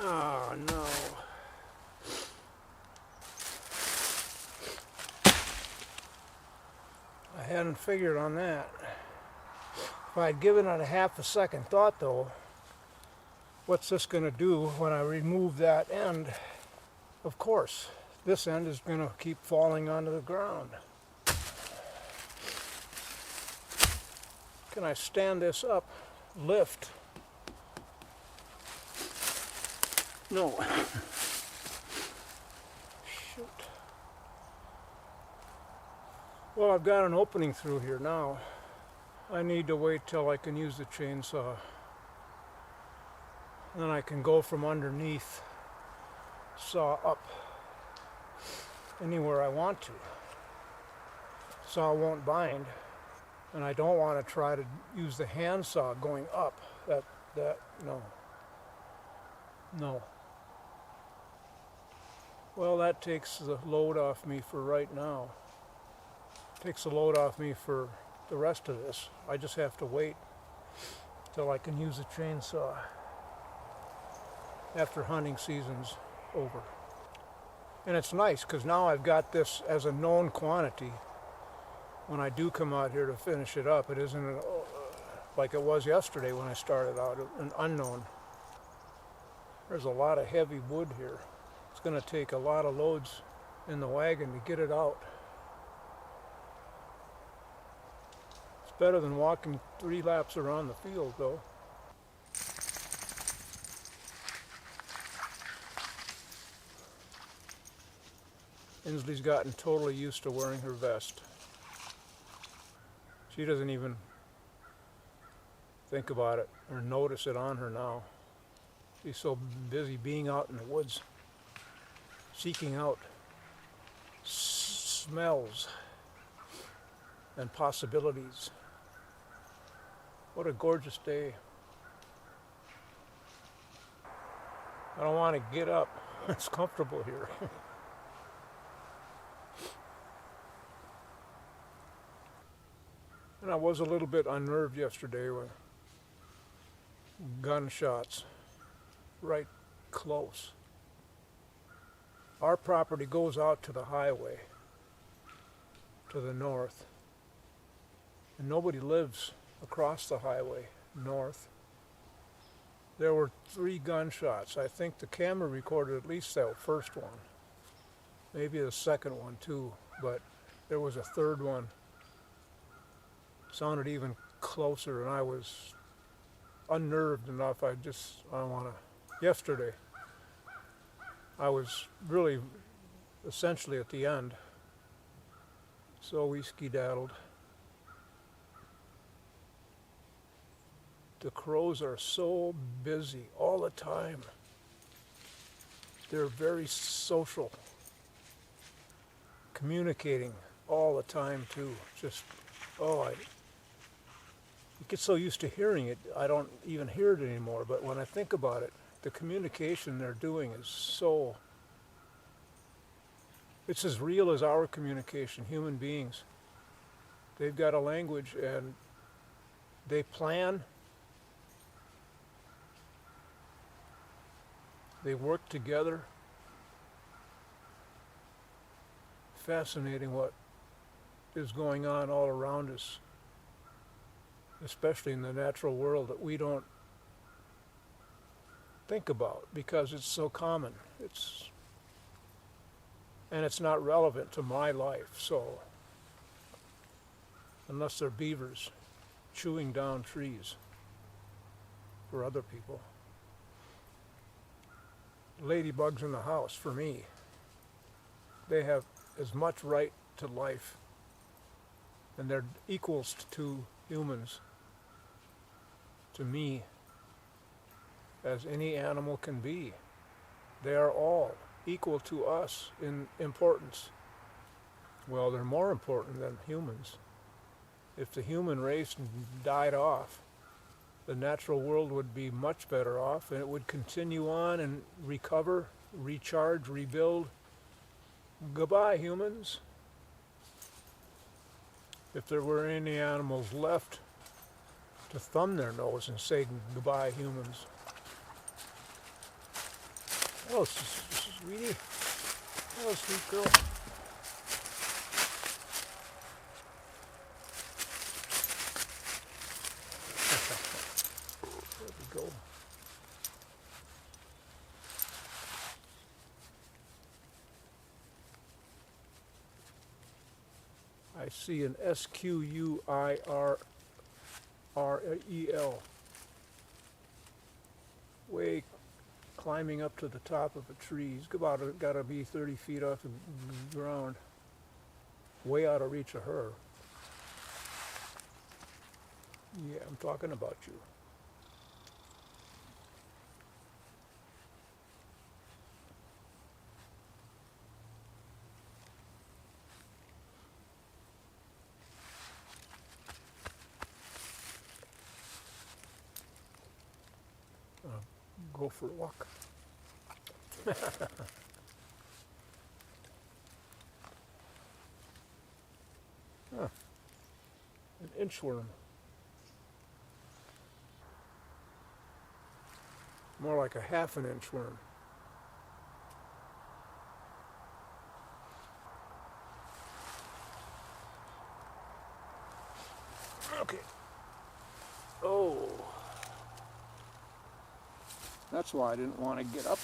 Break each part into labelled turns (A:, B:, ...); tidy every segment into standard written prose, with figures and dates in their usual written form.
A: Oh no. I hadn't figured on that. If I'd given it a half a second thought though, what's this going to do when I remove that end? Of course, this end is going to keep falling onto the ground. Can I stand this up, lift? No. Shoot. Well, I've got an opening through here now. I need to wait till I can use the chainsaw. Then I can go from underneath, saw up anywhere I want to. Saw won't bind, and I don't want to try to use the handsaw going up. No. Well, that takes the load off me for right now. Takes the load off me for the rest of this. I just have to wait till I can use a chainsaw after hunting season's over. And it's nice because now I've got this as a known quantity. When I do come out here to finish it up, it isn't like it was yesterday when I started out, an unknown. There's a lot of heavy wood here. It's going to take a lot of loads in the wagon to get it out. It's better than walking 3 laps around the field though. Insley's gotten totally used to wearing her vest. She doesn't even think about it or notice it on her now. She's so busy being out in the woods, seeking out smells and possibilities. What a gorgeous day. I don't want to get up. It's comfortable here. And I was a little bit unnerved yesterday with gunshots right close. Our property goes out to the highway to the north, and nobody lives across the highway north. There were 3 gunshots. I think the camera recorded at least that first one, maybe the second one too, but there was a third one. Sounded even closer, and I was unnerved enough. I don't want to. Yesterday, I was really essentially at the end, so we skedaddled. The crows are so busy all the time. They're very social, communicating all the time too. Just, I get so used to hearing it, I don't even hear it anymore. But when I think about it, the communication they're doing is so, it's as real as our communication, human beings. They've got a language and they plan, they work together. Fascinating what is going on all around us, especially in the natural world that we don't think about because it's so common. And it's not relevant to my life, so unless they're beavers chewing down trees for other people. Ladybugs in the house, for me, they have as much right to life, and they're equals to humans, to me, as any animal can be. They are all equal to us in importance. Well, they're more important than humans. If the human race died off, the natural world would be much better off, and it would continue on and recover, recharge, rebuild. Goodbye, humans. If there were any animals left to thumb their nose and say goodbye, humans. Hello, sweetie. Hello, sweet girl. There we go. I see an SQUIRREL way climbing up to the top of a tree. He's got to be 30 feet off the ground, way out of reach of her. Yeah, I'm talking about you. Go for a walk. An inchworm. More like a half an inchworm. Okay. Oh. That's why I didn't want to get up.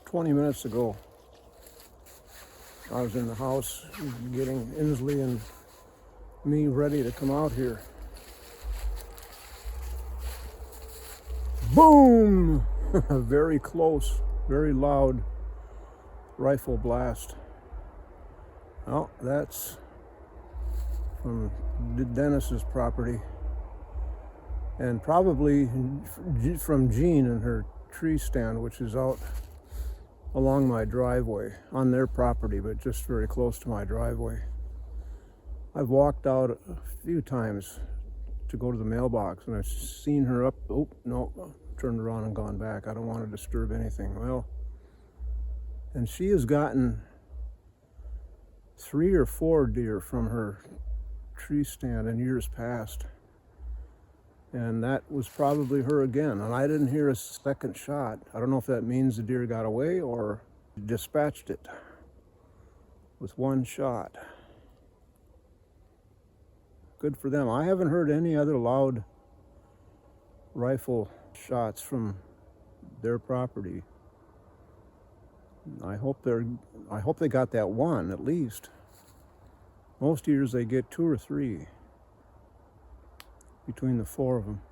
A: 20 minutes ago, I was in the house getting Insley and me ready to come out here. Boom! Very close, very loud rifle blast. Well, that's from Dennis's property, and probably from Jean and her tree stand, which is out along my driveway on their property, but just very close to my driveway. I've walked out a few times to go to the mailbox, and I've seen her up. Oh no, turned around and gone back. I don't want to disturb anything. Well, and she has gotten 3 or 4 deer from her tree stand in years past, and that was probably her again. And I didn't hear a second shot. I don't know if that means the deer got away or dispatched it with one shot. Good for them. I haven't heard any other loud rifle shots from their property. I hope they got that one at least. Most years they get 2 or 3 between the 4 of them.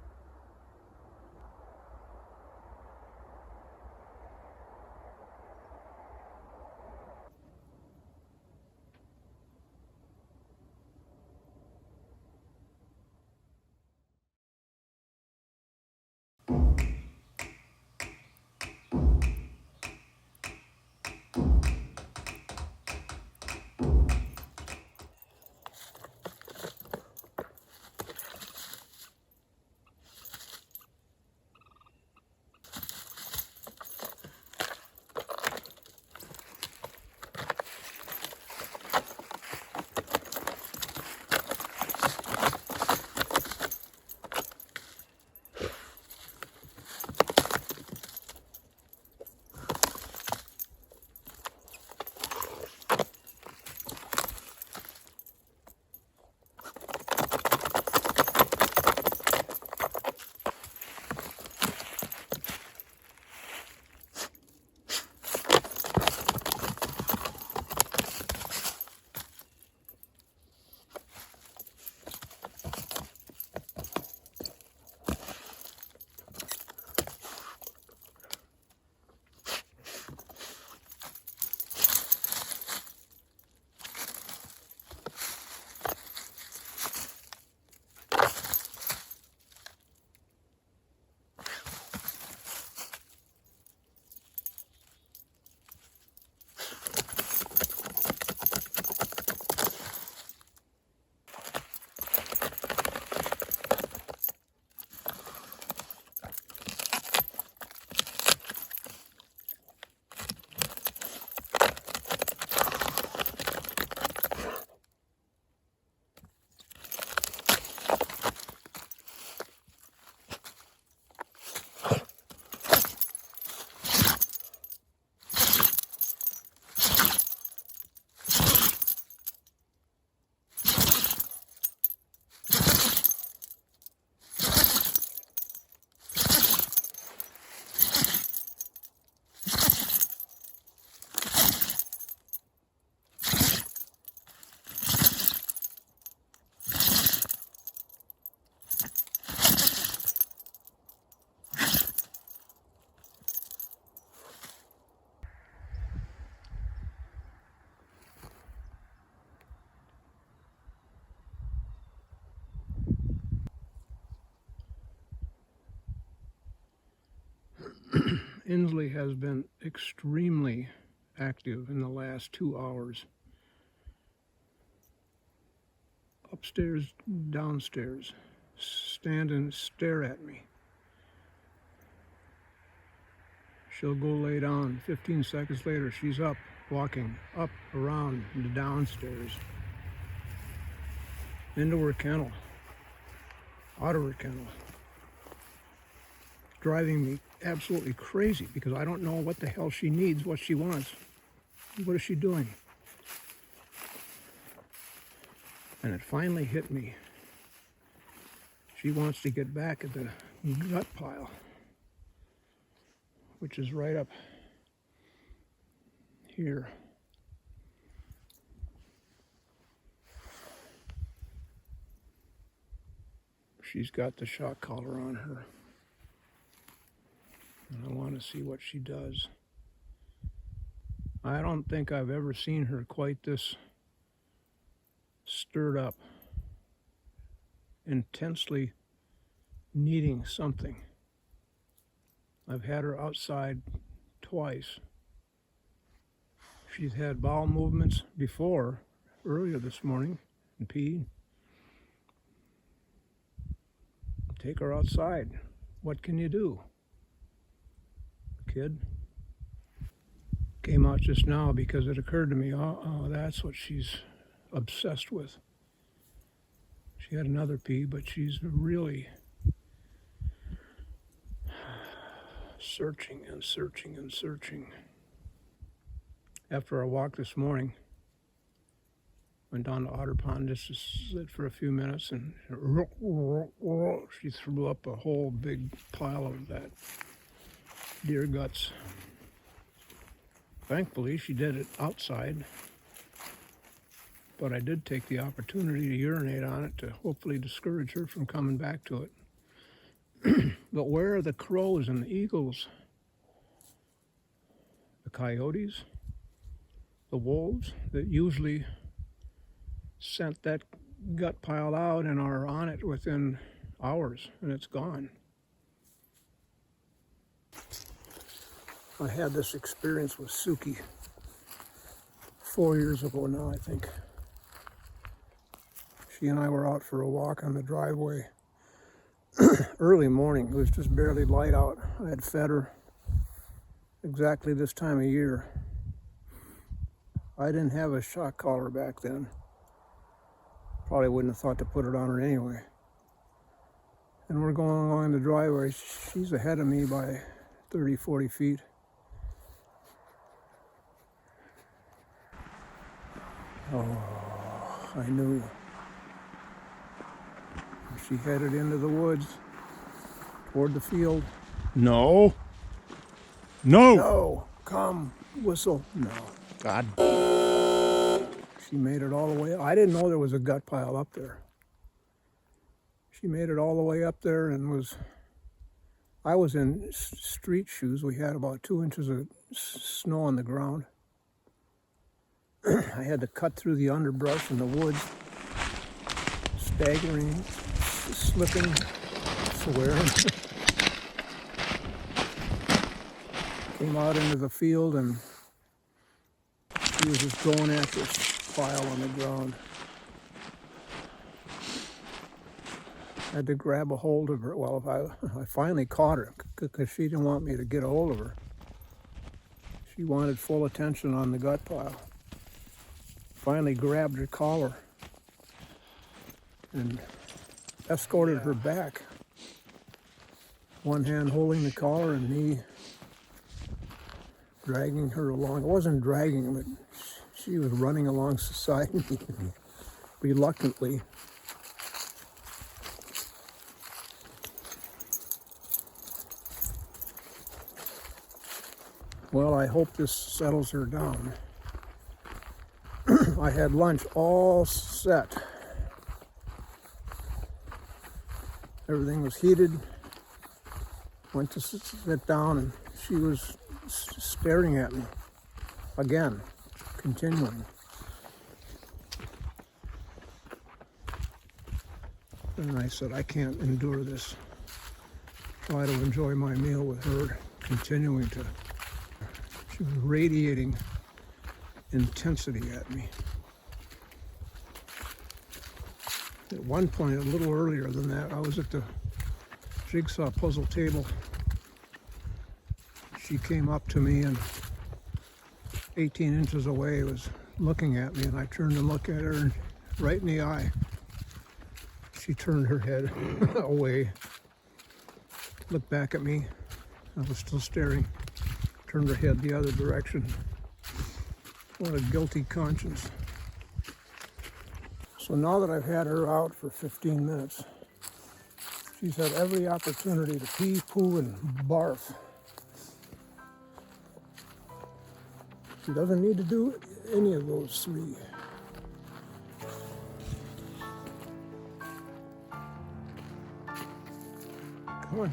A: Insley has been extremely active in the last 2 hours. Upstairs, downstairs, stand and stare at me. She'll go lay down. 15 seconds later, she's up, walking up, around, the downstairs, into her kennel, out of her kennel. Driving me absolutely crazy because I don't know what the hell she needs, what she wants. What is she doing? And it finally hit me. She wants to get back at the gut pile, which is right up here. She's got the shock collar on her. And I want to see what she does. I don't think I've ever seen her quite this stirred up, intensely needing something. I've had her outside twice. She's had bowel movements before, earlier this morning, and peed. Take her outside. What can you do, kid? Came out just now because it occurred to me, oh, that's what she's obsessed with. She had another pee, but she's really searching and searching and searching. After our walk this morning, went down to Otter Pond just to sit for a few minutes, and she threw up a whole big pile of that deer guts. Thankfully, she did it outside, but I did take the opportunity to urinate on it to hopefully discourage her from coming back to it. But where are the crows and the eagles? The coyotes? The wolves that usually scent that gut pile out and are on it within hours, and it's gone. I had this experience with Suki 4 years ago now, I think. She and I were out for a walk on the driveway. Early morning, it was just barely light out. I had fed her exactly this time of year. I didn't have a shock collar back then. Probably wouldn't have thought to put it on her anyway. And we're going along the driveway. She's ahead of me by 30, 40 feet. Oh, I knew. She headed into the woods, toward the field. No. No. No. Come. Whistle. No. God. She made it all the way. I didn't know there was a gut pile up there. She made it all the way up there and I was in street shoes. We had about 2 inches of snow on the ground. I had to cut through the underbrush in the woods, staggering, slipping, swearing. Came out into the field and she was just going after this pile on the ground. I had to grab a hold of her. Well, I finally caught her because she didn't want me to get a hold of her. She wanted full attention on the gut pile. Finally grabbed her collar and escorted her back. One hand holding the collar and me dragging her along. I wasn't dragging, but she was running alongside me reluctantly. Well, I hope this settles her down. I had lunch all set. Everything was heated. Went to sit down and she was staring at me again, continuing. And I said, I can't endure this. Try to enjoy my meal with her, continuing to. She was radiating intensity at me. At one point, a little earlier than that, I was at the jigsaw puzzle table. She came up to me and 18 inches away was looking at me, and I turned to look at her and right in the eye. She turned her head away, looked back at me. I was still staring, turned her head the other direction. What a guilty conscience. So now that I've had her out for 15 minutes, she's had every opportunity to pee, poo, and barf. He doesn't need to do any of those three. Come on.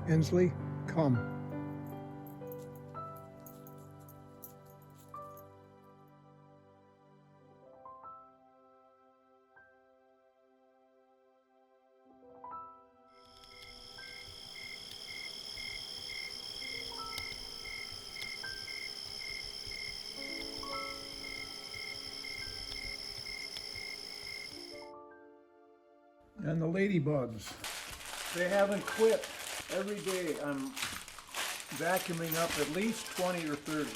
A: Insley, come. And the ladybugs, they haven't quit. Every day I'm vacuuming up at least 20 or 30.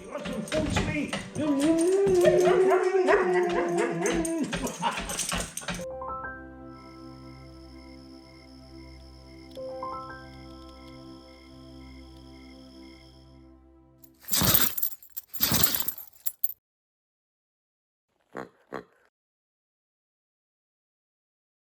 B: You want some food, sweet?